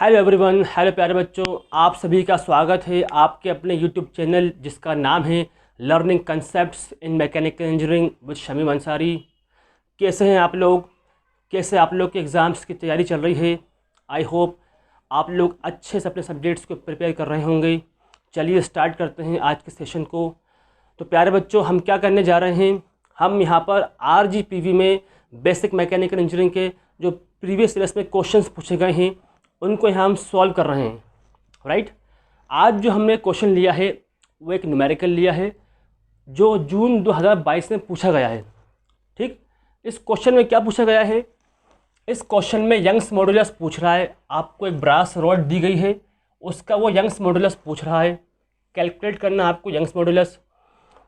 Hello everyone, hello प्यारे बच्चों, आप सभी का स्वागत है आपके अपने यूट्यूब चैनल जिसका नाम है learning concepts in mechanical engineering with Shamim Ansari. कैसे हैं आप लोग? कैसे आप लोग के एग्ज़ाम्स की तैयारी चल रही है? आई होप आप लोग अच्छे से अपने सब्जेक्ट्स को प्रिपेयर कर रहे होंगे। चलिए स्टार्ट करते हैं आज के सेशन को। तो प्यारे बच्चों, हम क्या करने जा रहे हैं, हम यहाँ पर RGPV में बेसिक मैकेनिकल इंजीनियरिंग के जो प्रीवियस ईयर्स में क्वेश्चंस पूछे गए हैं उनको यहाँ हम सॉल्व कर रहे हैं। राइट, आज जो हमने क्वेश्चन लिया है वो एक न्यूमेरिकल लिया है जो जून 2022 में पूछा गया है। ठीक, इस क्वेश्चन में क्या पूछा गया है? इस क्वेश्चन में यंग्स मॉडुलस पूछ रहा है। आपको एक ब्रास रॉड दी गई है, उसका वो यंग्स मॉडुलस पूछ रहा है। कैलकुलेट करना आपको यंग्स मॉडुलस।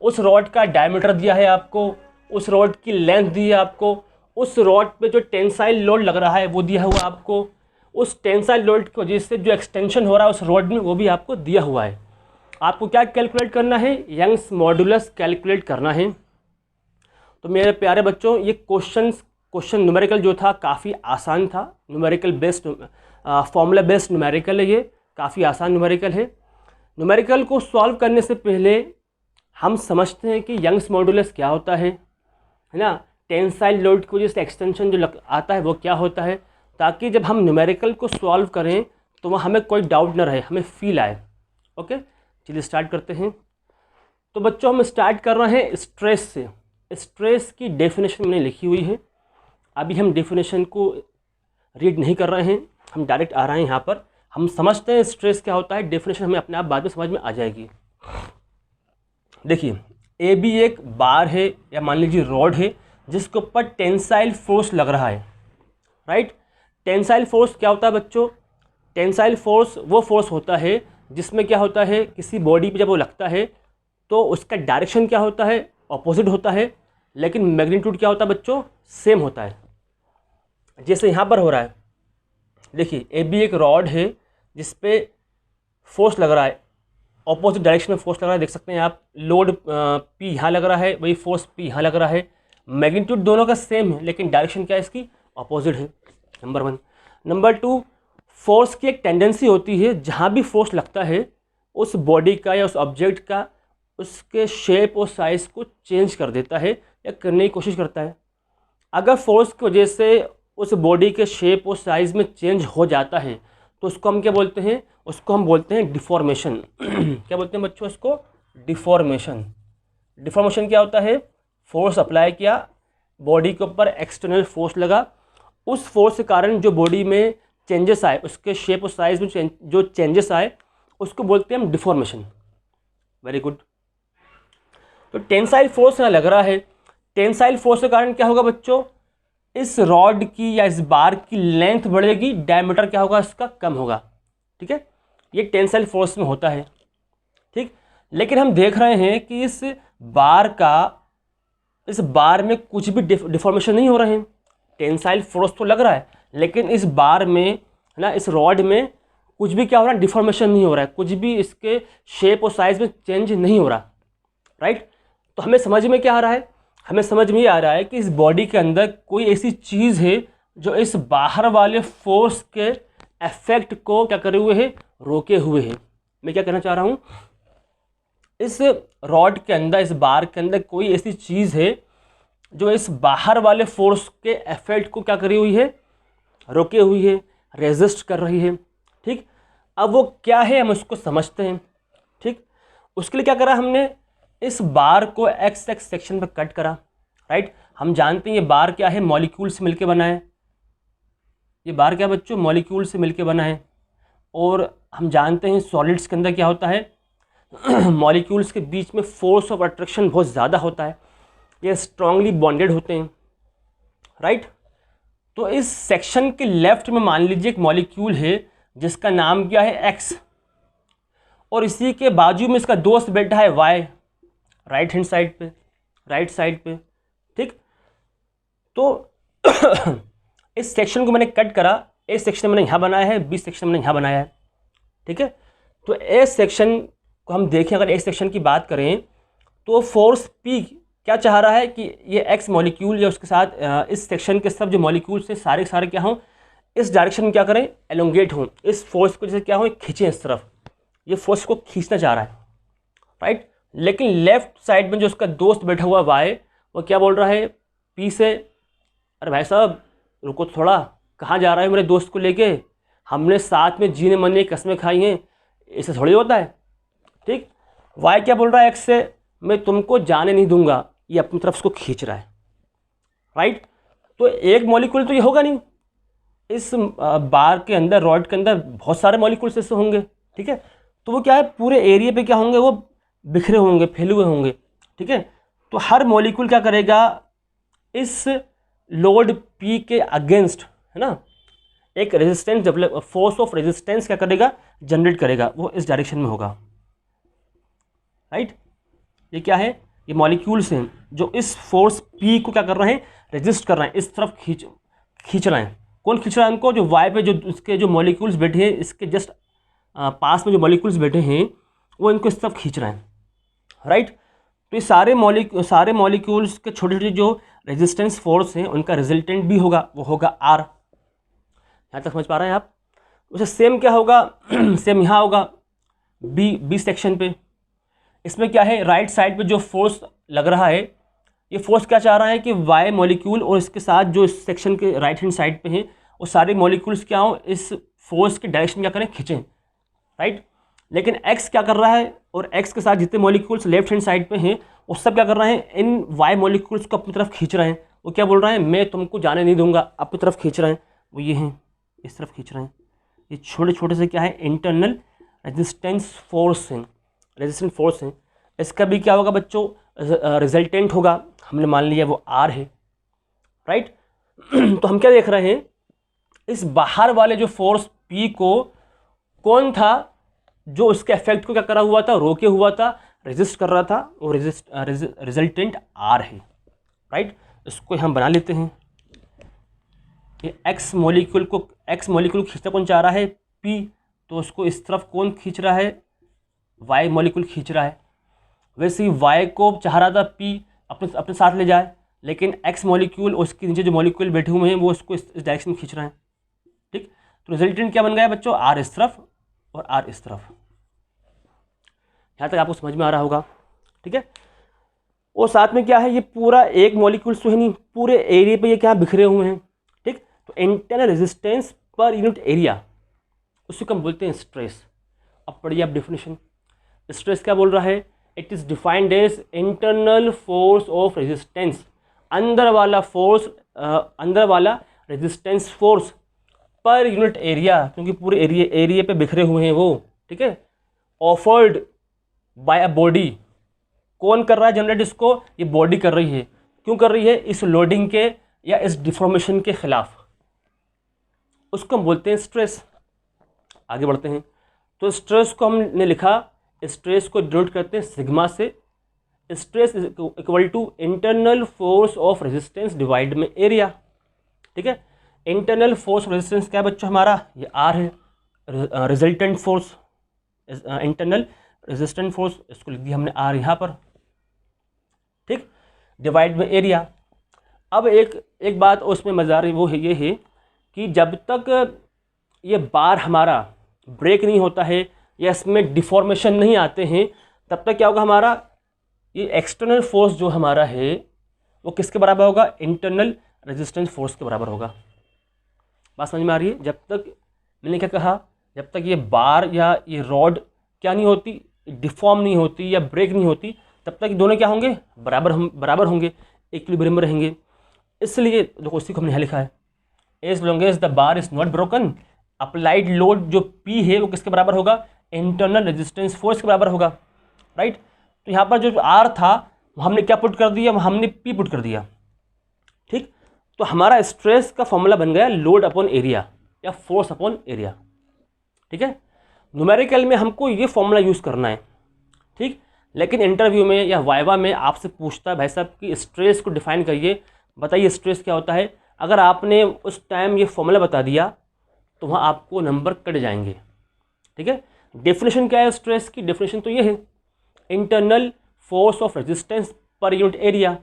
उस रॉड का डायमीटर दिया है आपको, उस रॉड की लेंथ दी है आपको, उस रॉड पे जो टेंसाइल लोड लग रहा है वो दिया हुआ आपको, उस टेंसाइल लोड की वजह से जो एक्सटेंशन हो रहा है उस रॉड में वो भी आपको दिया हुआ है। आपको क्या कैलकुलेट करना है? यंग्स मॉडुलस कैलकुलेट करना है। तो मेरे प्यारे बच्चों, ये क्वेश्चन न्यूमेरिकल जो था काफ़ी आसान था। Numerical based formula based numerical है, ये काफ़ी आसान न्यूमेरिकल है। न्यूमेरिकल को सॉल्व करने से पहले हम समझते हैं कि यंग्स मॉडुलस क्या होता है ना। टेंसाइल लोड की वजह से एक्सटेंशन जो आता है वो क्या होता है, ताकि जब हम न्यूमेरिकल को सॉल्व करें तो वहाँ हमें कोई डाउट न रहे, हमें फील आए। ओके, चलिए स्टार्ट करते हैं। तो बच्चों, हम स्टार्ट कर रहे हैं स्ट्रेस से। स्ट्रेस की डेफिनेशन मैंने लिखी हुई है। अभी हम डेफिनेशन को रीड नहीं कर रहे हैं, हम डायरेक्ट आ रहे हैं यहाँ पर। हम समझते हैं स्ट्रेस क्या होता है, डेफिनेशन हमें अपने आप बाद में समझ में आ जाएगी। देखिए, AB एक बार है या मान लीजिए रॉड है जिसके ऊपर टेंसाइल फोर्स लग रहा है। राइट, टेंसाइल फोर्स क्या होता है बच्चों? टेंसाइल फोर्स वो फोर्स होता है जिसमें क्या होता है, किसी बॉडी पे जब वो लगता है तो उसका डायरेक्शन क्या होता है, ऑपोजिट होता है, लेकिन मैग्नीट्यूड क्या होता है बच्चों, सेम होता है। जैसे यहाँ पर हो रहा है, देखिए AB एक रॉड है जिस पे फोर्स लग रहा है, ऑपोजिट डायरेक्शन में फोर्स लग रहा है। देख सकते हैं आप, लोड P यहाँ लग रहा है, वही फोर्स P यहाँ लग रहा है। मैग्नीट्यूड दोनों का सेम है लेकिन डायरेक्शन क्या है इसकी, अपोजिट है। नंबर 1। नंबर 2, फोर्स की एक टेंडेंसी होती है जहाँ भी फोर्स लगता है उस बॉडी का या उस ऑब्जेक्ट का उसके शेप और साइज़ को चेंज कर देता है या करने की कोशिश करता है। अगर फोर्स की वजह से उस बॉडी के शेप और साइज़ में चेंज हो जाता है तो उसको हम क्या बोलते हैं? उसको हम बोलते हैं डिफॉर्मेशन। क्या बोलते हैं बच्चों इसको? डिफॉर्मेशन। डिफॉर्मेशन क्या होता है? फोर्स अप्लाई किया, बॉडी के ऊपर एक्सटर्नल फोर्स लगा, उस फोर्स के कारण जो बॉडी में चेंजेस आए, उसके शेप और साइज में जो चेंजेस आए उसको बोलते हैं हम डिफॉर्मेशन। Very good. तो टेंसाइल फोर्स यहाँ लग रहा है, टेंसाइल फोर्स के कारण क्या होगा बच्चों, इस रॉड की या इस बार की लेंथ बढ़ेगी, डायमीटर क्या होगा इसका, कम होगा। ठीक है, ये टेंसाइल फोर्स में होता है। ठीक, लेकिन हम देख रहे हैं कि इस बार में कुछ भी डिफॉर्मेशन नहीं हो रहे हैं। टेंसाइल फोर्स तो लग रहा है लेकिन इस बार में है ना, इस रॉड में कुछ भी क्या हो रहा है, डिफॉर्मेशन नहीं हो रहा है, कुछ भी इसके शेप और साइज में चेंज नहीं हो रहा। राइट, तो हमें समझ में क्या आ रहा है? हमें समझ में ये आ रहा है कि इस बॉडी के अंदर कोई ऐसी चीज़ है जो इस बाहर वाले फोर्स के इफेक्ट को क्या करे हुए है, रोके हुए है। मैं क्या कहना चाह रहा हूँ, इस रॉड के अंदर, इस बार के अंदर कोई ऐसी चीज़ है जो इस बाहर वाले फोर्स के इफेक्ट को क्या करी हुई है, रोके हुई है, रेजिस्ट कर रही है। ठीक, अब वो क्या है हम उसको समझते हैं। ठीक, उसके लिए क्या करा हमने, इस बार को एक्स एक्स सेक्शन पर कट करा। राइट, हम जानते हैं ये बार क्या है, मॉलिक्यूल से मिलके बना है। ये बार क्या बच्चों, मॉलिक्यूल से मिलके बना है। और हम जानते हैं सॉलिड्स के अंदर क्या होता है, मॉलिक्यूल्स के बीच में फोर्स ऑफ अट्रैक्शन बहुत ज़्यादा होता है, ये स्ट्रांगली बॉन्डेड होते हैं। राइट, तो इस सेक्शन के लेफ्ट में मान लीजिए एक मॉलिक्यूल है जिसका नाम क्या है, एक्स, और इसी के बाजू में इसका दोस्त बैठा है वाई, राइट हैंड साइड पे, राइट साइड पे। ठीक, तो इस सेक्शन को मैंने कट करा, ए सेक्शन मैंने यहाँ बनाया है, बी सेक्शन मैंने यहाँ बनाया है। ठीक है, तो ए सेक्शन को हम देखें, अगर ए सेक्शन की बात करें तो फोर्स पी क्या चाह रहा है कि ये एक्स मॉलिक्यूल या उसके साथ इस सेक्शन के सब जो मॉलिक्यूल्स हैं सारे क्या हों, इस डायरेक्शन में क्या करें, एलोंगेट हों, इस फोर्स को जैसे क्या हो खींचें इस तरफ, ये फोर्स को खींचना चाह रहा है, राइट। लेकिन लेफ्ट साइड में जो उसका दोस्त बैठा हुआ वाई, वो क्या बोल रहा है पी से, अरे भाई साहब रुको थोड़ा, कहाँ जा रहा है मेरे दोस्त को लेके, हमने साथ में जीने मरने की कस्में खाई हैं, ऐसे थोड़ी होता है, ठीक। वाई क्या बोल रहा है एक्स से, मैं तुमको जाने नहीं दूंगा, ये अपनी तरफ उसको खींच रहा है, राइट। तो एक मॉलिक्यूल तो ये होगा नहीं, इस बार के अंदर, रॉड के अंदर बहुत सारे मॉलिक्यूल्स ऐसे होंगे, ठीक है। तो वो क्या है, पूरे एरिया पे क्या होंगे, वो बिखरे होंगे, फैले हुए होंगे, ठीक है। तो हर मॉलिक्यूल क्या करेगा, इस लोड पी के अगेंस्ट, है ना, एक resistance develop, force of resistance क्या करेगा, जनरेट करेगा, वो इस डायरेक्शन में होगा, राइट। ये क्या है, ये मॉलिक्यूल्स हैं जो इस फोर्स पी को क्या कर रहे हैं, रेजिस्ट कर रहे हैं, इस तरफ खींच रहे हैं। कौन खींच रहा है उनको, जो वाई पे जो इसके जो मॉलिक्यूल्स बैठे हैं, इसके जस्ट पास में जो मॉलिक्यूल्स बैठे हैं, वो इनको इस तरफ खींच रहे हैं, राइट। तो ये सारे मॉलिक्यूल्स के छोटे छोटे जो रेजिस्टेंस फोर्स हैं, उनका रिजल्टेंट भी होगा, वो होगा आर। यहाँ तक समझ पा रहे हैं आप। उसे सेम क्या होगा सेम यहाँ होगा बी सेक्शन पे। इसमें क्या है, राइट साइड पे जो फोर्स लग रहा है, ये फोर्स क्या चाह रहा है कि वाई मॉलिक्यूल और इसके साथ जो इस सेक्शन के राइट हैंड साइड पे हैं, वो सारे मॉलिक्यूल्स क्या हो, इस फोर्स के डायरेक्शन क्या करें, खींचें, राइट। लेकिन एक्स क्या कर रहा है, और एक्स के साथ जितने मॉलिक्यूल्स लेफ्ट हैंड साइड पे हैं, वो सब क्या कर रहे हैं, इन वाई मॉलिक्यूल्स को अपनी तरफ खींच रहे हैं। वो क्या बोल रहे हैं, मैं तुमको जाने नहीं दूंगा, अपनी तरफ खींच रहे हैं, वो ये हैं, इस तरफ खींच रहे हैं। ये छोटे छोटे से क्या है, इंटरनल रेजिस्टेंस फोर्स हैं, रेजिस्टेंट फोर्स हैं। इसका भी क्या होगा बच्चों, रिजल्टेंट होगा, हमने मान लिया वो आर है, राइट। तो हम क्या देख रहे हैं, इस बाहर वाले जो फोर्स पी को कौन था जो उसके इफेक्ट को क्या करा हुआ था, रोके हुआ था, रेजिस्ट कर रहा था, वो रिजल्टेंट आर है, राइट। इसको हम बना लेते हैं। ये एक्स मॉलिक्यूल खींचना कौन चाह रहा है, पी, तो उसको इस तरफ कौन खींच रहा है, वाई मॉलिक्यूल खींच रहा है। वैसे ही वाई को चाह रहा था पी अपने साथ ले जाए, लेकिन एक्स मॉलिक्यूल और उसके नीचे जो मॉलिक्यूल बैठे हुए हैं, वो उसको इस डायरेक्शन में खींच रहे हैं, ठीक। तो रिजल्टेंट क्या बन गया बच्चों, आर इस तरफ और आर इस तरफ। यहाँ तक आपको समझ में आ रहा होगा, ठीक है। और साथ में क्या है, ये पूरा एक मॉलिक्यूल तो है नहीं, पूरे एरिया पे ये क्या बिखरे हुए हैं, ठीक। तो इंटरनल रेजिस्टेंस पर यूनिट एरिया, उसको हम बोलते हैं स्ट्रेस। अब पढ़िए आप डेफिनेशन। स्ट्रेस क्या बोल रहा है, it is defined as internal force of resistance, अंदर वाला रेजिस्टेंस फोर्स पर यूनिट एरिया, क्योंकि पूरे एरिया पे बिखरे हुए हैं वो, ठीक है। ऑफर्ड बाय अ बॉडी, कौन कर रहा है जनरेट इसको, ये बॉडी कर रही है। क्यों कर रही है, इस लोडिंग के या इस डिफॉर्मेशन के खिलाफ, उसको हम बोलते हैं स्ट्रेस। आगे बढ़ते हैं। तो स्ट्रेस को हमने लिखा, स्ट्रेस को डिनोट करते हैं सिग्मा से। Stress is equal to internal force of resistance divide में एरिया, ठीक है। इंटरनल फोर्स रेजिस्टेंस क्या है बच्चों हमारा, ये आर है। Resultant force, internal resistant force, इसको लिख दिया हमने आर यहाँ पर, ठीक। डिवाइड में एरिया। अब एक बात उसमें मज़ा वो है, ये है कि जब तक ये बार हमारा ब्रेक नहीं होता है या इसमें डिफॉर्मेशन नहीं आते हैं, तब तक क्या होगा हमारा, ये एक्सटर्नल फोर्स जो हमारा है वो किसके बराबर होगा, इंटरनल रेजिस्टेंस फोर्स के बराबर होगा। बात समझ में आ रही है। जब तक मैंने क्या कहा, जब तक ये बार या ये रॉड क्या नहीं होती, डिफॉर्म नहीं होती या ब्रेक नहीं होती, तब तक दोनों क्या होंगे, बराबर होंगे, इक्विलिब्रियम में रहेंगे। इसलिए देखो उसी को हमने यहाँ लिखा है, as long as the bar is not broken, applied load जो P है वो किसके बराबर होगा, इंटरनल रेजिस्टेंस फोर्स के बराबर होगा, राइट। तो यहाँ पर जो R था हमने क्या पुट कर दिया, हमने P पुट कर दिया, ठीक। तो हमारा स्ट्रेस का फॉर्मूला बन गया लोड अपॉन एरिया या फोर्स अपॉन एरिया, ठीक है। न्यूमेरिकल में हमको ये फॉर्मूला यूज़ करना है, ठीक। लेकिन इंटरव्यू में या वाइवा में आपसे पूछता है भाई साहब कि स्ट्रेस को डिफाइन करिए, बताइए स्ट्रेस क्या होता है। अगर आपने उस टाइम ये फॉर्मूला बता दिया तो वहाँ आपको नंबर कट जाएंगे, ठीक है। डेफिनेशन क्या है स्ट्रेस की, डेफिनेशन तो ये है इंटरनल फोर्स ऑफ रेजिस्टेंस पर यूनिट एरिया,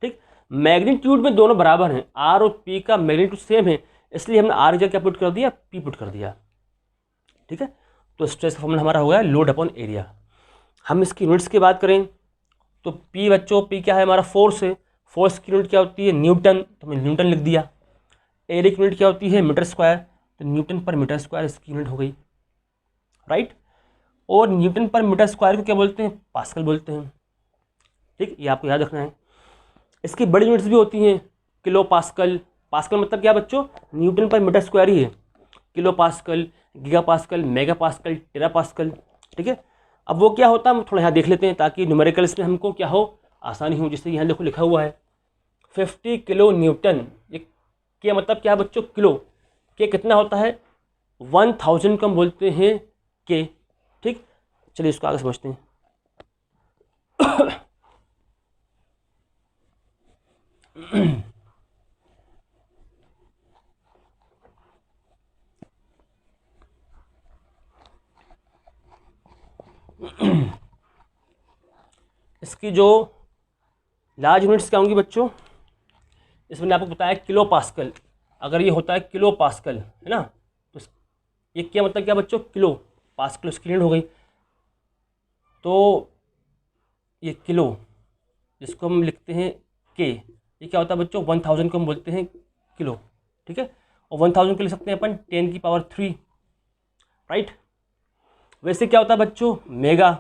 ठीक। मैग्नीट्यूड में दोनों बराबर हैं, आर और पी का मैग्नीट्यूड सेम है, इसलिए हमने आर की जगह क्या पुट कर दिया, पी पुट कर दिया। ठीक है, तो स्ट्रेस का फॉर्मूला हमारा हो गया लोड अपॉन एरिया। हम इसकी यूनिट्स की बात करें तो पी बच्चों, पी क्या है हमारा, फोर्स है। फोर्स की यूनिट क्या होती है, न्यूटन, तो हमने न्यूटन लिख दिया। एरिया की यूनिट क्या होती है, मीटर स्क्वायर, तो न्यूटन पर मीटर स्क्वायर इसकी यूनिट हो गई, राइट। और न्यूटन पर मीटर स्क्वायर को क्या बोलते हैं, पास्कल बोलते हैं। ठीक, ये आपको याद रखना है। इसकी बड़ी यूनिट्स भी होती हैं, किलो पास्कल। पास्कल मतलब क्या बच्चों, न्यूटन पर मीटर स्क्वायर ही है। Kilo pascal, giga pascal, mega pascal, tera pascal. ठीक है, अब वो क्या होता है हम थोड़ा यहाँ देख लेते हैं ताकि न्यूमेरिकल्स में हमको क्या हो, आसानी हो। जैसे यहाँ देखो लिखा हुआ है 50 किलो न्यूटन। ये क्या मतलब क्या है बच्चों, किलो के कितना होता है, 1000 को हम बोलते हैं के। ठीक, चलिए इसको आगे समझते हैं। इसकी जो लार्ज यूनिट्स क्या होंगी बच्चों, इसमें आपको बताया किलो पास्कल। अगर ये होता है किलो पास्कल, है ना, तो ये क्या मतलब क्या बच्चों, किलो पास्कल उसकी यूनिट हो गई। तो ये किलो जिसको हम लिखते हैं के, ये क्या होता है बच्चों, 1000 को हम बोलते हैं किलो। ठीक है, और 1000 को लिख सकते हैं अपन 10⁻³ राइट। वैसे क्या होता है बच्चों, मेगा,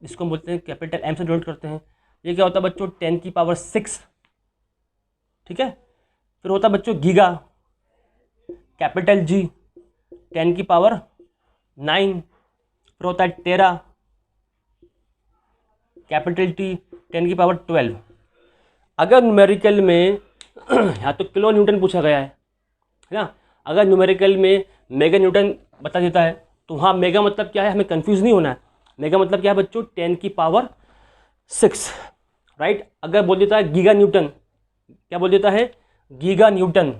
जिसको हम बोलते हैं कैपिटल एम से डिनोट करते हैं। ये क्या होता है बच्चों, 10⁶। ठीक है, फिर होता है बच्चों गीगा, कैपिटल जी, 10⁹। फिर होता है टेरा, कैपिटल टी, 10⁻12। अगर न्यूमेरिकल में यहाँ तो किलो न्यूटन पूछा गया है ना, अगर न्यूमेरिकल में मेगा न्यूटन बता देता है तो वहाँ मेगा मतलब क्या है, हमें कंफ्यूज नहीं होना है। मेगा मतलब क्या है बच्चों, 10⁶, राइट। अगर बोल देता है गीगा न्यूटन, क्या बोल देता है, गीगा न्यूटन,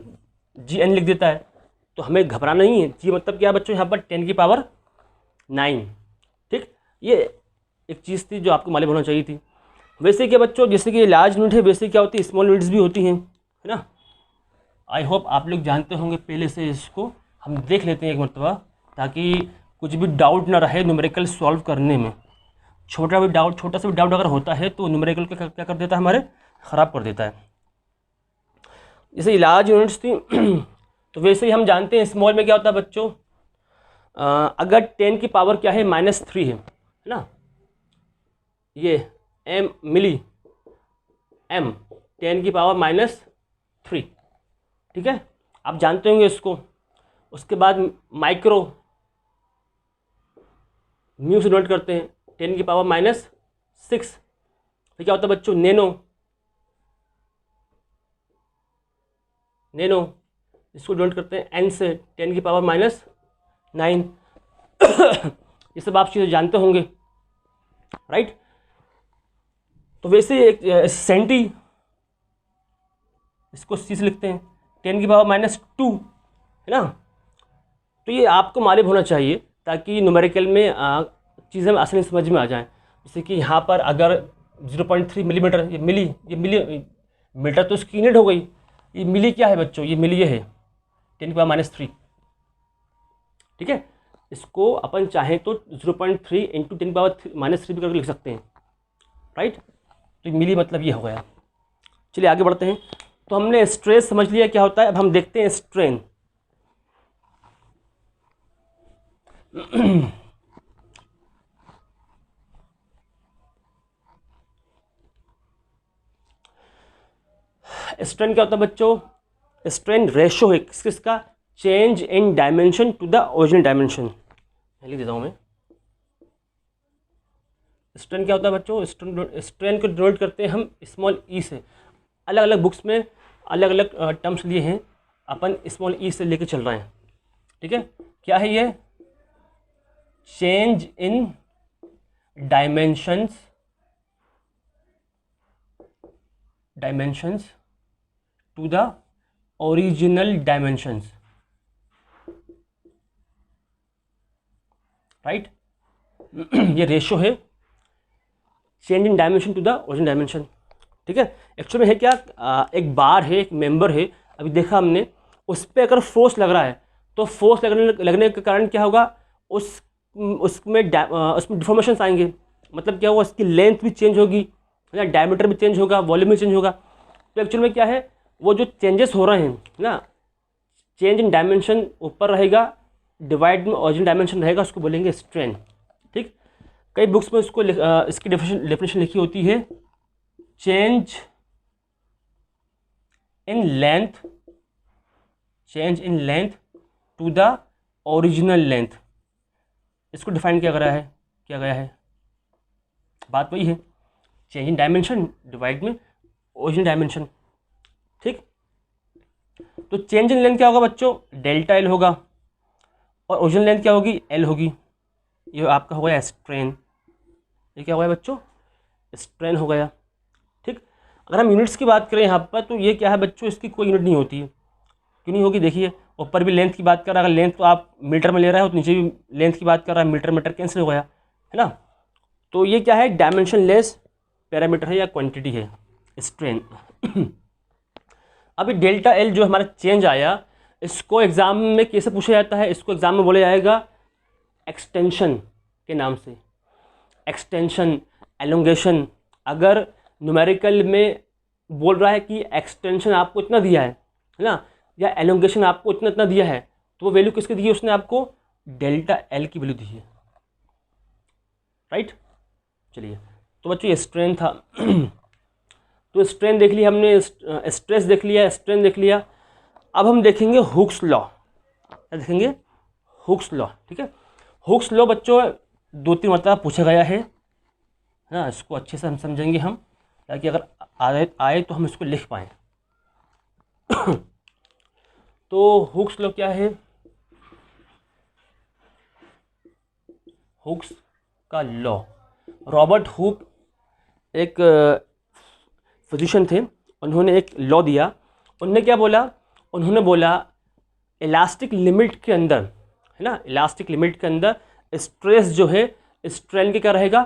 GN लिख देता है, तो हमें घबराना नहीं है। जी मतलब क्या है बच्चों, यहाँ पर 10⁹। ठीक, ये एक चीज़ थी जो आपको मालूम होना चाहिए थी। वैसे क्या बच्चों, जैसे कि लार्ज यूनिट है, वैसे क्या होती है, स्मॉल यूनिट्स भी होती हैं, है ना। आई होप आप लोग जानते होंगे पहले से। इसको हम देख लेते हैं एक मरतबा, ताकि कुछ भी डाउट ना रहे न्यूमेरिकल सॉल्व करने में। छोटा सा भी डाउट अगर होता है तो न्यूमेरिकल क्या कर देता है, हमारे ख़राब कर देता है। जैसे लार्ज यूनिट्स थी तो वैसे ही हम जानते हैं स्मॉल में क्या होता है बच्चों, अगर 10 की पावर क्या है, -3 है ना, ये m मिली, m 10 की पावर -3। ठीक है, आप जानते होंगे इसको। उसके बाद माइक्रो, म्यू से नोट करते हैं, 10 की पावर -6। फिर क्या होता है बच्चों, नैनो, इसको नोट करते हैं n से, 10 की पावर -9। ये सब आप चीज़ें जानते होंगे, राइट। तो वैसे एक सेंटी, इसको C से लिखते हैं, 10 की पावर -2, है ना। तो ये आपको मालूम होना चाहिए ताकि न्यूमेरिकल में चीज़ें आसानी समझ में आ जाएं। जैसे कि यहाँ पर अगर 0.3 मिलीमीटर, ये मिली मीटर तो इसकी यूनिट हो गई। ये मिली क्या है बच्चों, ये मिली ये है 10 की पावर -3। ठीक है, इसको अपन चाहें तो 0.3 × 10 की पावर -3 भी करके लिख सकते हैं, राइट। तो मिली मतलब ये हो गया। चलिए आगे बढ़ते हैं। तो हमने स्ट्रेस समझ लिया क्या होता है, अब हम देखते हैं स्ट्रेन। स्ट्रेन क्या होता है बच्चों, स्ट्रेन रेशो है किसका, change in dimension to the original dimension. लिख देता हूँ मैं। स्ट्रेन क्या होता है बच्चों, स्ट्रेन को डिनोट करते हैं हम स्मॉल ई से। अलग अलग बुक्स में अलग अलग टर्म्स लिए हैं, अपन स्मॉल ई से लेके चल रहे हैं। ठीक है, क्या है ये, change in dimensions to the original dimensions, right. ये रेशो है, change in dimension to the original dimension. ठीक है, एक्चुअली में है क्या, एक बार है, एक मेंबर है, अभी देखा हमने, उस पर अगर फोर्स लग रहा है तो फोर्स लगने के कारण क्या होगा, उसमें डिफॉर्मेशन आएंगे। मतलब क्या होगा, उसकी लेंथ भी चेंज होगी, या डायमीटर भी चेंज होगा, वॉल्यूम भी चेंज होगा। तो एक्चुअल में क्या है, वो जो चेंजेस हो रहे हैं ना, चेंज इन डायमेंशन ऊपर रहेगा, डिवाइड में ओरिजिनल डायमेंशन रहेगा, उसको बोलेंगे स्ट्रेन। ठीक, कई बुक्स में उसको इसकी डेफिनेशन लिखी होती है, change in length, change in length to the original length. इसको डिफाइन किया गया है, बात वही है, चेंज इन डायमेंशन डिवाइड में ओरिजिनल डायमेंशन। ठीक, तो चेंज इन लेंथ क्या होगा बच्चों, डेल्टा एल होगा, और ओरिजिनल लेंथ क्या होगी, एल होगी। ये आपका हो गया स्ट्रेन। ये क्या हो गया बच्चों, स्ट्रेन हो गया। ठीक, अगर हम यूनिट्स की बात करें यहाँ पर, तो ये क्या है बच्चों, इसकी कोई यूनिट नहीं होती है। क्यों नहीं होगी, देखिए ऊपर भी लेंथ की बात कर रहा है, अगर लेंथ तो आप मीटर में ले रहा है तो नीचे भी लेंथ की बात कर रहा है, मीटर मीटर कैंसिल हो गया, है ना। तो ये क्या है, डायमेंशन लेस पैरामीटर है या क्वांटिटी है, स्ट्रेन। अभी डेल्टा एल जो हमारा चेंज आया, इसको एग्जाम में कैसे पूछा जाता है, इसको एग्जाम में बोला जाएगा एक्सटेंशन के नाम से, एक्सटेंशन, एलोंगेशन। अगर न्यूमेरिकल में बोल रहा है कि एक्सटेंशन आपको इतना दिया है ना, या एलोंगेशन आपको इतना इतना दिया है, तो वो वैल्यू किसकी दी है, उसने आपको डेल्टा एल की वैल्यू दी है, राइट। चलिए, तो बच्चों ये स्ट्रेन था। तो स्ट्रेन देख लिया हमने, स्ट्रेस देख लिया, स्ट्रेन देख लिया। अब हम देखेंगे हुक्स लॉ। क्या देखेंगे, हुक्स लॉ। ठीक है, हुक्स लॉ बच्चों 2-3 मरतबा पूछा गया है ना, इसको अच्छे से हम समझेंगे हम, ताकि अगर आए तो हम इसको लिख पाएँ। तो हुक्स लॉ क्या है, हुक्स का लॉ, रॉबर्ट हुक एक फिजिशियन थे, उन्होंने एक लॉ दिया। उन्होंने क्या बोला, उन्होंने बोला इलास्टिक लिमिट के अंदर, है ना, इलास्टिक लिमिट के अंदर स्ट्रेस जो है स्ट्रेन के क्या रहेगा,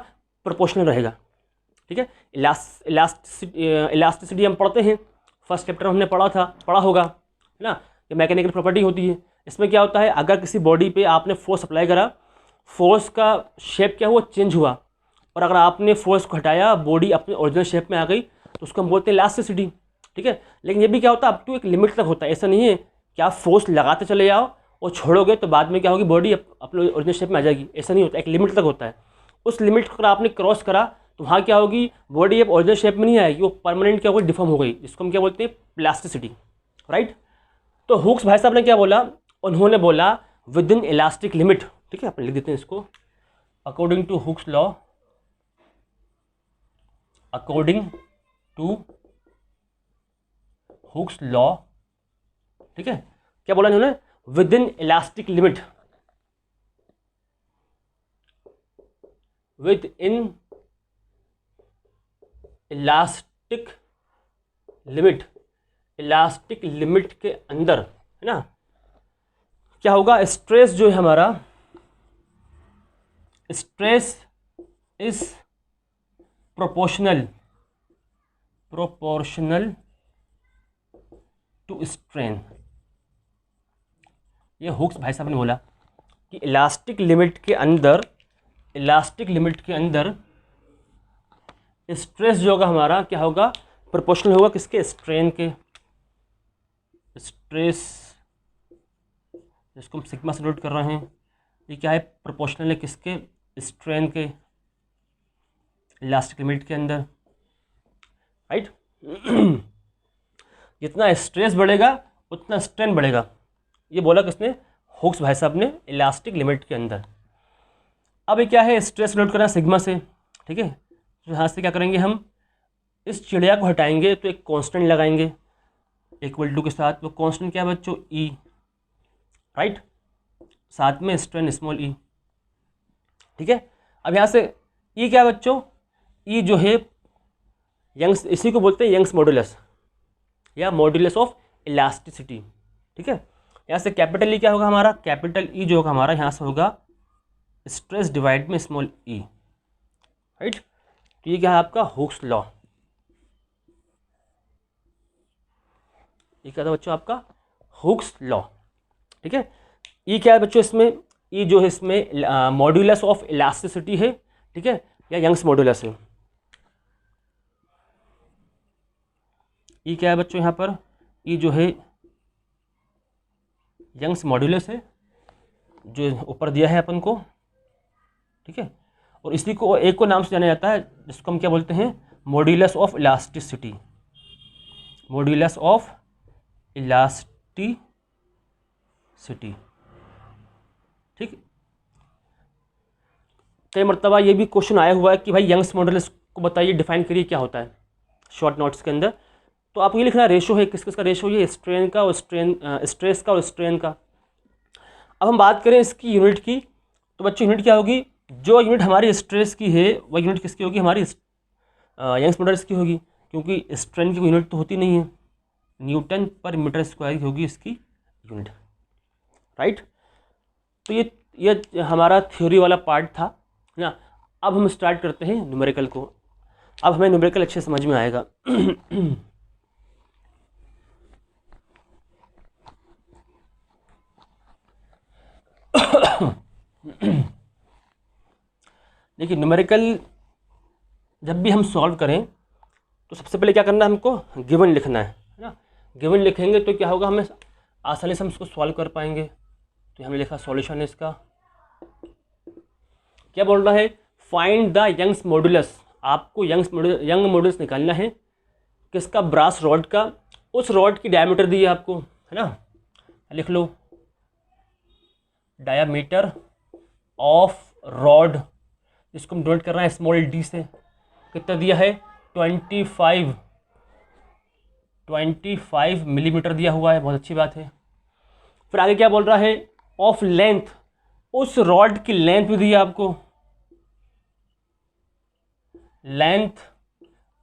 प्रोपोर्शनल रहेगा। ठीक है, इलास्टिसिटी हम पढ़ते हैं, फर्स्ट चैप्टर हमने पढ़ा होगा, है ना, ये मैकेनिकल प्रॉपर्टी होती है। इसमें क्या होता है, अगर किसी बॉडी पे आपने फोर्स अप्लाई करा, फोर्स का शेप क्या हुआ, चेंज हुआ, और अगर आपने फोर्स को हटाया, बॉडी अपने ओरिजिनल शेप में आ गई, तो उसको हम बोलते हैं इलास्टिसिटी। ठीक है, लेकिन ये भी क्या होता है, अप टू एक लिमिट तक होता है। ऐसा नहीं है कि आप फोर्स लगाते चले जाओ और छोड़ोगे तो बाद में क्या होगी, बॉडी अपने ओरिजिनल शेप में आ जाएगी, ऐसा नहीं होता, एक लिमिट तक होता है। उस लिमिट को अगर आपने क्रॉस करा तो वहाँ क्या होगी, बॉडी अब ओरिजिनल शेप में नहीं आएगी, वो परमानेंट क्या होगी, डिफॉर्म हो गई, जिसको हम क्या बोलते हैं, प्लास्टिसिटी, राइट। तो हुक्स भाई साहब ने क्या बोला, उन्होंने बोला विद इन इलास्टिक लिमिट। ठीक है, अपन लिख देते हैं इसको, according to Hooke's law, according to Hooke's law. ठीक है, क्या बोला इन्होंने, within elastic limit, within elastic limit, elastic limit के अंदर, है ना, क्या होगा, स्ट्रेस जो है हमारा, stress is proportional to strain. ये हुक्स भाई साहब ने बोला कि इलास्टिक लिमिट के अंदर, इलास्टिक लिमिट के अंदर स्ट्रेस जो होगा हमारा क्या होगा, प्रोपोर्शनल होगा किसके, स्ट्रेन के। स्ट्रेस जिसको हम सिग्मा से नोट कर रहे हैं, ये क्या है, प्रोपोर्शनल है किसके, स्ट्रेन के, इलास्टिक लिमिट के अंदर, राइट। जितना स्ट्रेस बढ़ेगा उतना स्ट्रेन बढ़ेगा, ये बोला किसने, हुक्स भाई साहब ने, इलास्टिक लिमिट के अंदर। अब ये क्या है, स्ट्रेस नोट करना सिग्मा से। ठीक है, तो यहाँ से क्या करेंगे, हम इस चिड़िया को हटाएंगे तो एक कांस्टेंट लगाएंगे इक्वल टू के साथ, वो कांस्टेंट क्या है बच्चों, ई, राइट, साथ में स्ट्रेन स्मॉल ई। ठीक है, अब यहाँ से ई क्या है बच्चों, ई जो है यंग्स, इसी को बोलते हैं यंग्स मॉडुलस या मॉडुलस ऑफ इलास्टिसिटी। ठीक है, यहाँ से कैपिटल ई क्या होगा हमारा, कैपिटल ई जो होगा हमारा यहाँ से होगा स्ट्रेस डिवाइड में स्मॉल ई, राइट। तो ये क्या है आपका हुक्स लॉ, ये क्या था बच्चों आपका हुक्स लॉ। ठीक है, ये क्या है बच्चों इसमें, ये जो है इसमें मॉड्यूलस ऑफ इलास्टिसिटी है, ठीक है, या यंग्स मॉड्यूलस है। ये क्या है बच्चों यहाँ पर, ये जो है यंग्स मॉड्यूलस है जो ऊपर दिया है अपन को। ठीक है, और इसी को एक को नाम से जाना जाता है जिसको हम क्या बोलते हैं, modulus of elasticity, modulus of elasticity. ठीक, कई मरतबा ये भी क्वेश्चन आया हुआ है कि भाई यंग्स मॉड्यूलस को बताइए, डिफाइन करिए क्या होता है शॉर्ट नोट्स के अंदर। तो आपको ये लिखना रेशो है, किस किस का रेशो, ये स्ट्रेन का और स्ट्रेस का और स्ट्रेन का। अब हम बात करें इसकी यूनिट की, तो बच्चों यूनिट क्या होगी, जो यूनिट हमारी स्ट्रेस की है वह यूनिट किसकी होगी, हमारी यंग्स मॉड्यूलस की होगी, क्योंकि स्ट्रेन की यूनिट तो होती नहीं है, न्यूटन पर मीटर स्क्वायर की होगी इसकी यूनिट। राइट, तो ये हमारा थ्योरी वाला पार्ट था ना। अब हम स्टार्ट करते हैं न्यूमेरिकल को। अब हमें न्यूमेरिकल अच्छे समझ में आएगा। देखिए न्यूमेरिकल जब भी हम सॉल्व करें तो सबसे पहले क्या करना है, हमको गिवन लिखना है ना। गिवन लिखेंगे तो क्या होगा, हमें आसानी से हम इसको सॉल्व कर पाएंगे। तो हमने लिखा सॉल्यूशन है इसका, क्या बोल रहा है, फाइंड द यंग्स मॉड्यूलस। आपको यंग मॉड्यूलस निकालना है किसका, ब्रास रॉड का। उस रॉड की डायमीटर दी है आपको, है ना, लिख लो डायमीटर ऑफ रॉड, जिसको हम डोनेट कर रहे हैं स्मॉल डी से, कितना दिया है 25 मिलीमीटर दिया हुआ है, बहुत अच्छी बात है। फिर आगे क्या बोल रहा है, ऑफ लेंथ, उस रॉड की लेंथ भी दी है आपको, लेंथ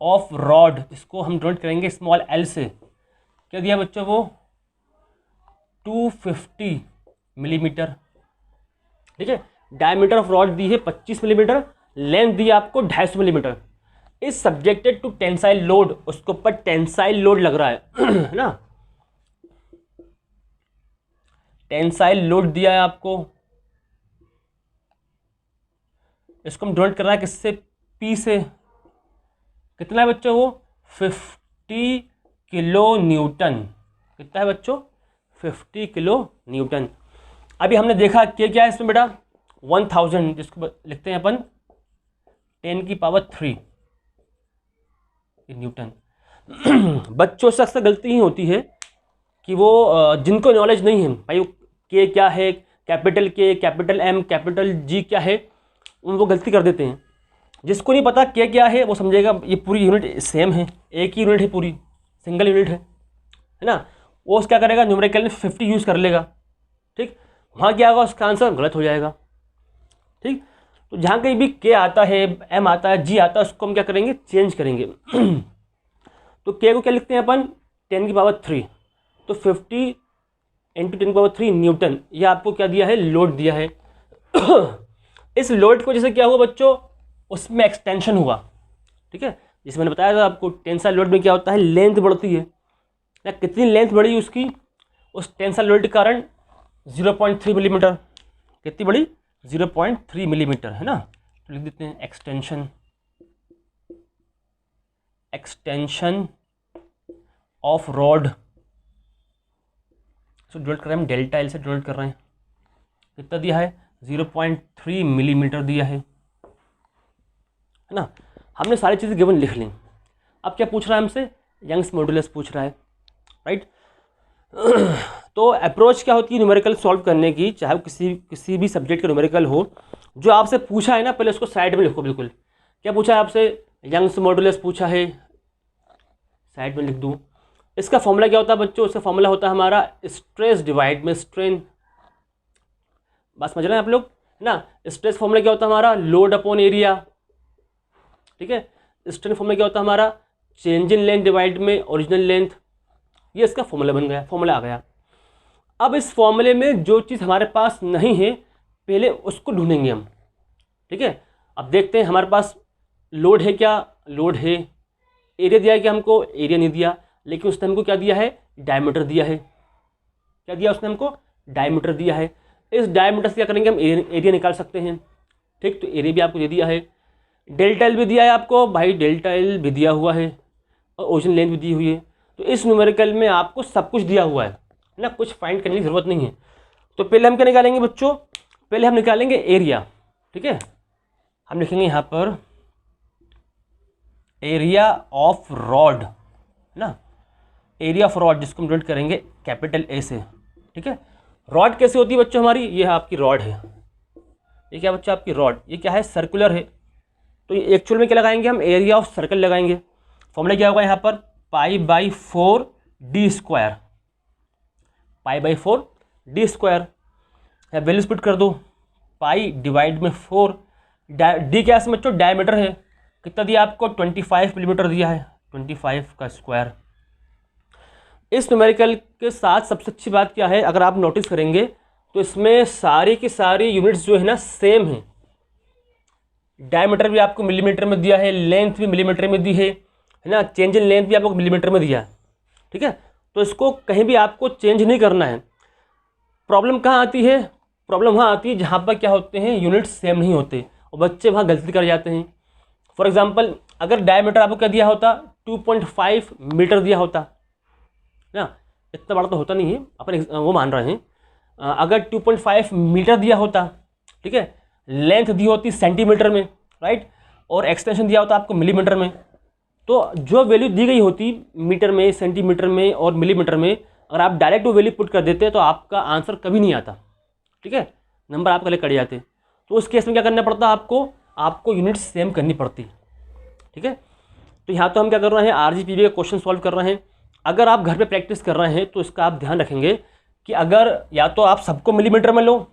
ऑफ रॉड, इसको हम डोनेट करेंगे स्मॉल एल से, क्या दिया बच्चों वो 250 मिलीमीटर। ठीक है, डायमीटर ऑफ रॉड दी है 25 मिलीमीटर, लेंथ दी है आपको 250 millimetre. Is subjected to tensile load, उसके ऊपर टेंसाइल लोड लग रहा है ना, टेंसाइल लोड दिया है आपको। इसको हम डोनेट कर रहा है किससे, पी से, कितना है बच्चों वो 50 किलो न्यूटन। कितना है बच्चों 50 किलो न्यूटन। अभी हमने देखा कि क्या है इसमें बेटा 1000, जिसको लिखते हैं अपन 10⁻³ न्यूटन। बच्चों से अक्सर गलती ही होती है कि वो जिनको नॉलेज नहीं है भाई के क्या है, कैपिटल के, कैपिटल एम, कैपिटल जी क्या है, वो गलती कर देते हैं। जिसको नहीं पता के क्या है वो समझेगा ये पूरी यूनिट सेम है, एक ही यूनिट है, पूरी सिंगल यूनिट है ना। वो क्या करेगा, न्यूमेरिकल में 50 यूज़ कर लेगा। ठीक, वहाँ क्या होगा, उसका आंसर गलत हो जाएगा। ठीक, तो जहाँ कहीं भी के आता है, एम आता है, जी आता है, उसको हम क्या करेंगे, चेंज करेंगे। तो के को क्या लिखते हैं अपन 10⁻³ तो 50 × 10⁻³ न्यूटन। ये आपको क्या दिया है, लोड दिया है। इस लोड को जैसे क्या हुआ बच्चों, उसमें एक्सटेंशन हुआ। ठीक है, जिसमें मैंने बताया था आपको टेंसाइल लोड में क्या होता है, लेंथ बढ़ती है ना, कितनी लेंथ बढ़ी उसकी, उस टेंसाइल लोड के कारण 0.3 मिलीमीटर। कितनी बड़ी, 0.3 मिलीमीटर, है ना। तो लिख देते हैं extension of rod. So donate कर रहे हैं हम, डेल्टा एल से डोनेट कर रहे हैं। कितना दिया है 0.3 मिलीमीटर दिया है ना। हमने सारी चीज़ें गिवन लिख ली। अब क्या पूछ रहा है हमसे, यंग्स मॉड्यूलस पूछ रहा है। राइट, तो अप्रोच क्या होती है न्यूमेरिकल सॉल्व करने की, चाहे वो किसी भी सब्जेक्ट का न्यूमेरिकल हो, जो आपसे पूछा है ना पहले उसको साइड में लिखो। बिल्कुल, क्या पूछा है आपसे, यंग्स मॉड्यूलस पूछा है, साइड में लिख दूँ। इसका फॉर्मूला क्या होता है बच्चों, इसका फॉर्मूला होता है हमारा स्ट्रेस डिवाइड में स्ट्रेन। बात समझ रहे हैं आप लोग ना। स्ट्रेस फॉर्मूला क्या होता है हमारा, लोड अपॉन एरिया। ठीक है, स्ट्रेन फॉर्मूला क्या होता है हमारा, चेंज इन लेंथ डिवाइड में ओरिजिनल लेंथ। ये इसका फॉर्मूला बन गया, फॉर्मूला आ गया। अब इस फॉर्मूले में जो चीज़ हमारे पास नहीं है पहले उसको ढूंढेंगे हम। ठीक है, अब देखते हैं हमारे पास लोड है क्या, लोड है। एरिया दिया है कि हमको, एरिया नहीं दिया, लेकिन उसने हमको क्या दिया है, डायमीटर दिया है। क्या दिया उसने हमको? डायमीटर दिया है। इस डायमीटर से क्या करेंगे हम? एरिया निकाल सकते हैं। ठीक, तो एरिया भी आपको दे दिया है। डेल्टा एल भी दिया है आपको भाई, डेल्टा एल भी दिया हुआ है और ओरिजिनल लेंथ भी दी हुई है। तो इस न्यूमेरिकल में आपको सब कुछ दिया हुआ है ना, कुछ फाइंड करने की ज़रूरत नहीं है। तो पहले हम क्या निकालेंगे बच्चों? पहले हम निकालेंगे एरिया। ठीक है, हम लिखेंगे यहाँ पर एरिया ऑफ रॉड ना, एरिया ऑफ रॉड, जिसको हम डिनोट करेंगे कैपिटल ए से। ठीक है, रॉड कैसे होती है बच्चों हमारी? ये आपकी रॉड है। ये क्या बच्चों? आपकी रॉड। ये क्या है? सर्कुलर है। तो ये एक्चुअल में क्या लगाएंगे हम? एरिया ऑफ सर्कल लगाएंगे। फॉर्मूला क्या होगा यहाँ पर? π/4 d square, π/4 d square. Values put कर दो, पाई डिवाइड में 4, डी क्या है बच्चों? डायमीटर है। कितना दिया आपको? 25 मिलीमीटर दिया है, 25 का स्क्वायर। इस न्यूमेरिकल के साथ सबसे अच्छी बात क्या है, अगर आप नोटिस करेंगे तो इसमें सारी की सारी यूनिट्स जो है ना सेम है। डायमीटर भी आपको मिलीमीटर में दिया है, लेंथ भी मिलीमीटर में दी है ना, चेंज इन लेंथ भी आपको मिलीमीटर में दिया है। ठीक है, तो इसको कहीं भी आपको चेंज नहीं करना है। प्रॉब्लम कहाँ आती है? प्रॉब्लम वहाँ आती है जहाँ पर क्या होते हैं, यूनिट्स सेम नहीं होते और बच्चे वहाँ गलती कर जाते हैं। फॉर एग्जांपल, अगर डायमीटर आपको क्या दिया होता? 2.5 मीटर दिया होता ना, इतना बड़ा तो होता नहीं है, अपन वो मान रहे हैं। अगर 2.5 मीटर दिया होता, ठीक है, लेंथ दी होती सेंटीमीटर में, राइट, और एक्सटेंशन दिया होता आपको मिलीमीटर में, तो जो वैल्यू दी गई होती मीटर में, सेंटीमीटर में और मिलीमीटर में, अगर आप डायरेक्ट वो वैल्यू पुट कर देते तो आपका आंसर कभी नहीं आता। ठीक है, नंबर आप कलेक्ट कर जाते। तो उस केस में क्या करना पड़ता? आपको यूनिट सेम करनी पड़ती। ठीक है, तो यहाँ तो हम क्या कर रहे हैं? RGPV का क्वेश्चन सॉल्व कर रहे हैं। अगर आप घर पे प्रैक्टिस कर रहे हैं तो इसका आप ध्यान रखेंगे कि अगर या तो आप सबको मिलीमीटर में लो,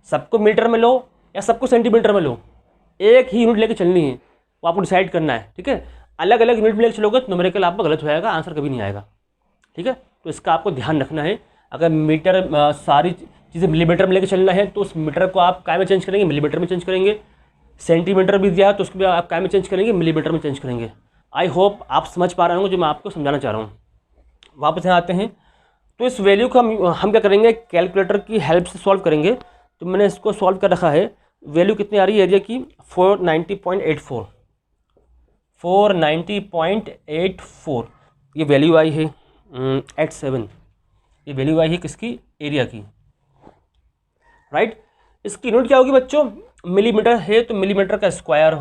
सबको मीटर में लो, या सबको सेंटीमीटर में लो, एक ही यूनिट लेके चलनी है, वो आपको डिसाइड करना है। ठीक है, अलग अलग यूनिट में लेकर चलोगे तो न्यूमेरिकल आपका गलत हो जाएगा, आंसर कभी नहीं आएगा। ठीक है, तो इसका आपको ध्यान रखना है। अगर मीटर सारी चीज़ें मिलीमीटर में लेकर चलना है तो उस मीटर को आप काय में चेंज करेंगे? मिलीमीटर में चेंज करेंगे। सेंटीमीटर भी दिया है तो उसको भी आप काय में चेंज करेंगे? मिलीमीटर में चेंज करेंगे। आई होप आप समझ पा रहे होंगे जो मैं आपको समझाना चाह रहा हूँ। वापस यहाँ आते हैं, तो इस वैल्यू को हम क्या करेंगे? कैलकुलेटर की हेल्प से सॉल्व करेंगे। तो मैंने इसको सॉल्व कर रखा है। वैल्यू कितनी आ रही है एरिया की? 490.84, 490.84 ये वैल्यू आई है 87। ये वैल्यू आई है किसकी? एरिया की, राइट। इसकी यूनिट क्या होगी बच्चों? मिलीमीटर है तो मिलीमीटर का स्क्वायर।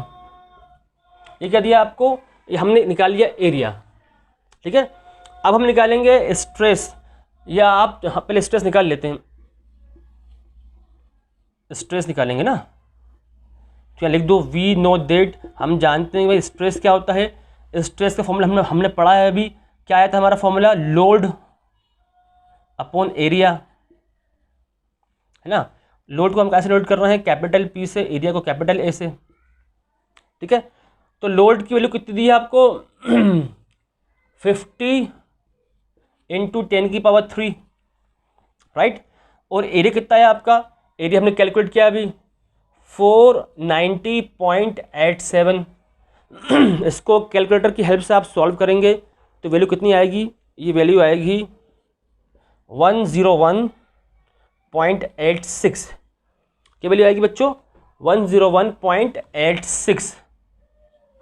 ये क्या दिया आपको? ये हमने निकाल लिया एरिया। ठीक है, अब हम निकालेंगे स्ट्रेस, या आप पहले स्ट्रेस निकाल लेते हैं। स्ट्रेस निकालेंगे ना, तो लिख दो वी नो दैट, हम जानते हैं भाई स्ट्रेस क्या होता है। स्ट्रेस का फॉर्मूला हमने पढ़ा है अभी। क्या आया था हमारा फॉर्मूला? लोड अपॉन एरिया, है ना। लोड को हम कैसे नोट कर रहे हैं? कैपिटल P से, एरिया को कैपिटल A से। ठीक है, तो लोड की वैल्यू कितनी दी है आपको? 50 × 10⁻³ राइट। और एरिया कितना है आपका? एरिया हमने कैलकुलेट किया अभी 490.87। इसको कैलकुलेटर की हेल्प से आप सॉल्व करेंगे तो वैल्यू कितनी आएगी? ये वैल्यू आएगी 101.86। क्या वैल्यू आएगी बच्चों? 101.86।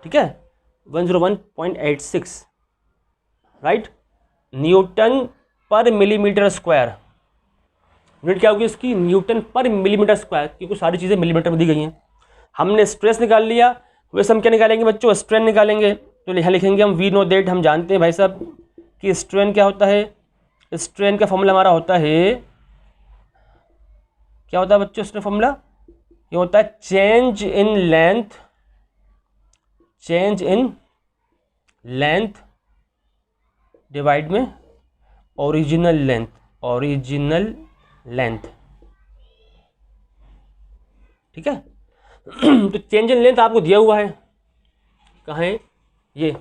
ठीक है, 101.86 राइट, न्यूटन पर मिलीमीटर स्क्वायर। यूनिट क्या होगी इसकी? न्यूटन पर मिलीमीटर स्क्वायर, क्योंकि सारी चीज़ें मिलीमीटर में दी गई हैं। हमने स्ट्रेस निकाल लिया, वैसे हम क्या निकालेंगे बच्चों? स्ट्रेन निकालेंगे। तो यहाँ लिखेंगे हम वी नो दैट, हम जानते हैं भाई साहब कि स्ट्रेन क्या होता है। स्ट्रेन का फॉर्मूला हमारा होता है, क्या होता है बच्चों स्ट्रेन फॉर्मूला? ये होता है change in length, change in length divide में ओरिजिनल लेंथ, ओरिजिनल लेंथ। ठीक है, तो चेंज इन लेंथ आपको दिया हुआ है, कहाँ है? ये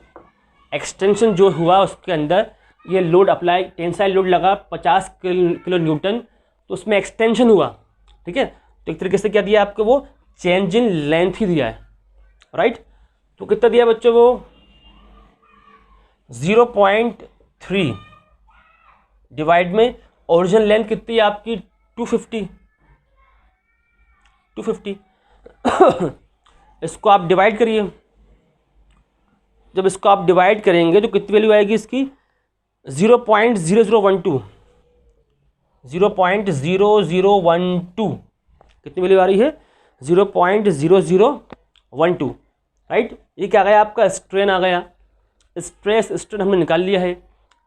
एक्सटेंशन जो हुआ उसके अंदर ये लोड अप्लाई, टेंसाइल लोड लगा 50 किलो न्यूटन, तो उसमें एक्सटेंशन हुआ। ठीक है, तो एक तरीके से क्या दिया आपको? वो चेंज इन लेंथ ही दिया है, राइट। तो कितना दिया बच्चों? वो 0.3 डिवाइड में ओरिजिनल लेंथ कितनी है आपकी 250 इसको आप डिवाइड करिए। जब इसको आप डिवाइड करेंगे तो कितनी वैल्यू आएगी इसकी 0.0012 कितनी वैल्यू आ रही है 0.0012 राइट। ये क्या आ गया आपका स्ट्रेन आ गया। स्ट्रेस स्ट्रेन हमने निकाल लिया है।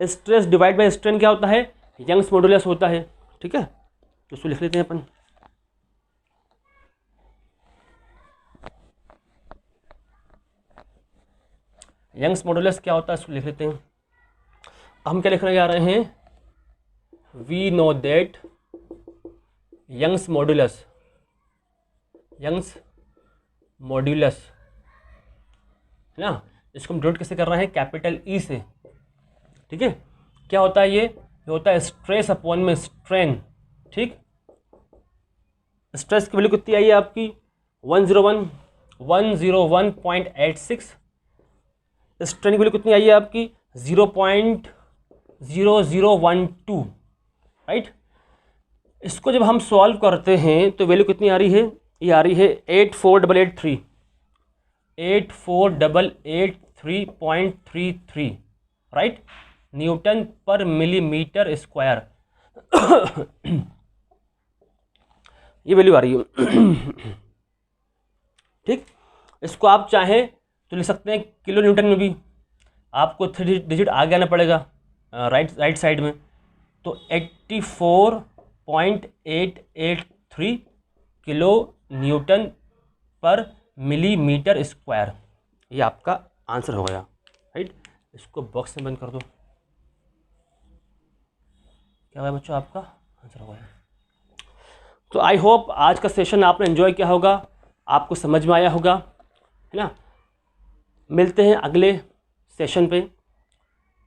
स्ट्रेस डिवाइड बाय स्ट्रेन क्या होता है यंग्स मॉडुलस होता है। ठीक है तो इसको लिख लेते हैं अपन। यंग्स मॉडुलस क्या होता है इसको लिख लेते हैं। हम क्या लिखने जा रहे हैं we know that Young's modulus है ना। इसको हम डिनोट कैसे कर रहे हैं कैपिटल ई से। ठीक है क्या होता है ये होता है स्ट्रेस अपॉन में स्ट्रेन। ठीक स्ट्रेस की वैल्यू कितनी आई है आपकी 101.86। स्ट्रेन की वैल्यू कितनी आई है आपकी 0.0012 राइट। इसको जब हम सॉल्व करते हैं तो वैल्यू कितनी आ रही है ये आ रही है 84883 राइट न्यूटन पर मिलीमीटर स्क्वायर ये वैल्यू आ रही है। ठीक इसको आप चाहें तो लिख सकते हैं किलो न्यूटन में भी। आपको 3 डिजिट आगे आना पड़ेगा राइट साइड में। तो 84.883 किलो न्यूटन पर मिलीमीटर स्क्वायर ये आपका आंसर हो गया राइट। इसको बॉक्स में बंद कर दो। क्या हुआ बच्चों आपका आंसर हो गया। तो आई होप आज का सेशन आपने एंजॉय किया होगा, आपको समझ में आया होगा है ना। मिलते हैं अगले सेशन पे।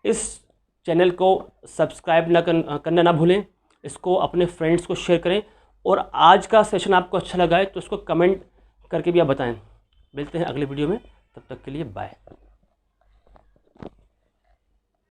इस चैनल को सब्सक्राइब करना ना भूलें। इसको अपने फ्रेंड्स को शेयर करें और आज का सेशन आपको अच्छा लगा है तो उसको कमेंट करके भी आप बताएं। मिलते हैं अगले वीडियो में, तब तक के लिए बाय।